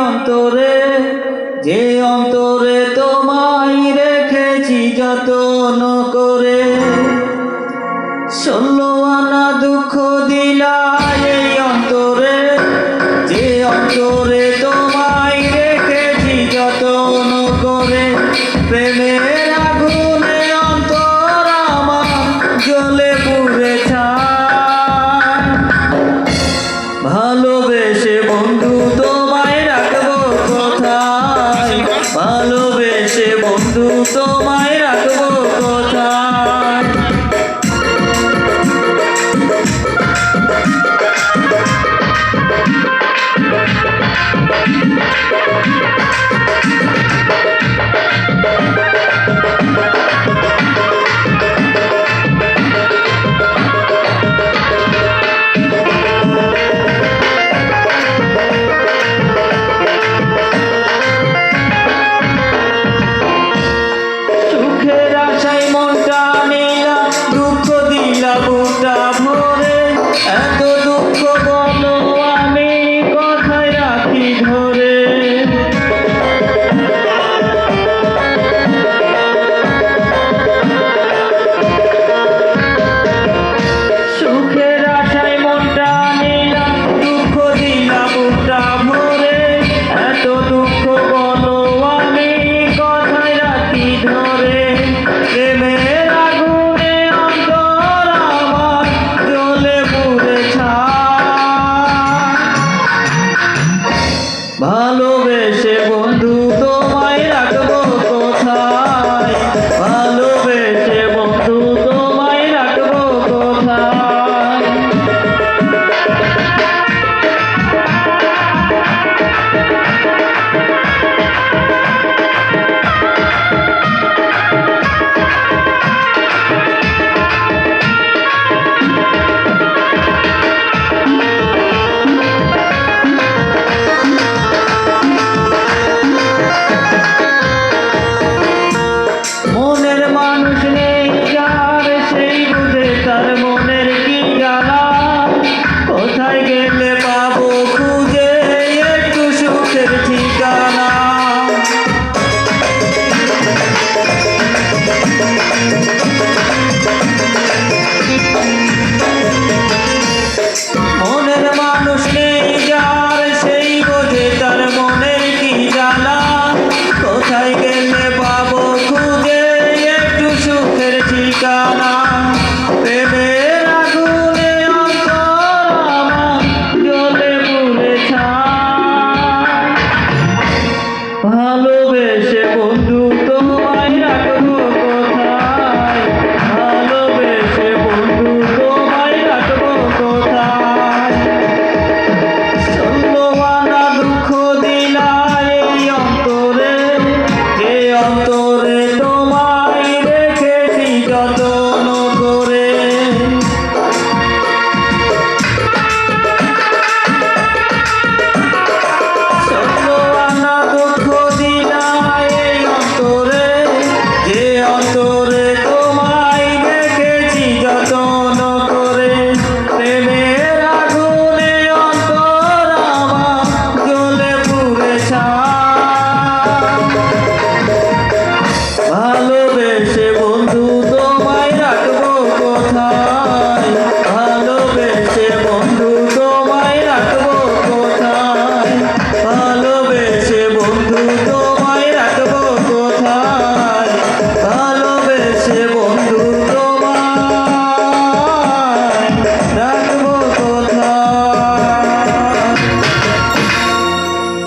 অন্তরে, যে অন্তরে তোমায় রেখেছি যতন করে। 16 আনা দুঃখ দিলা এই অন্তরে, যে অন্তরে তোমায় রেখেছি যতন করে। প্রেমের আগুনে অন্তর আমার জ্বলে পুড়ে ছাই। ভালোবেসে বন্ধু তোমায় রাখবো কোথায়, ভালোবেসে বন্ধু তোমায় রাখবো কোথায়। সুখের আশায় মনটা নিলা, দুঃখ দিলা বুকটা ভরে। এত দুঃখ বলো আমি কোথায় রাখি ধরে। সুখের আশায় মনটা নিলা, দুঃখ দিলা বুকটা ভরে। এত দুঃখ বলো আমি কোথায় রাখি ধরে। প্রেমের আগুনে অন্তর আমার জ্বলে পুড়ে ছাই। ভালোবেসে বন্ধু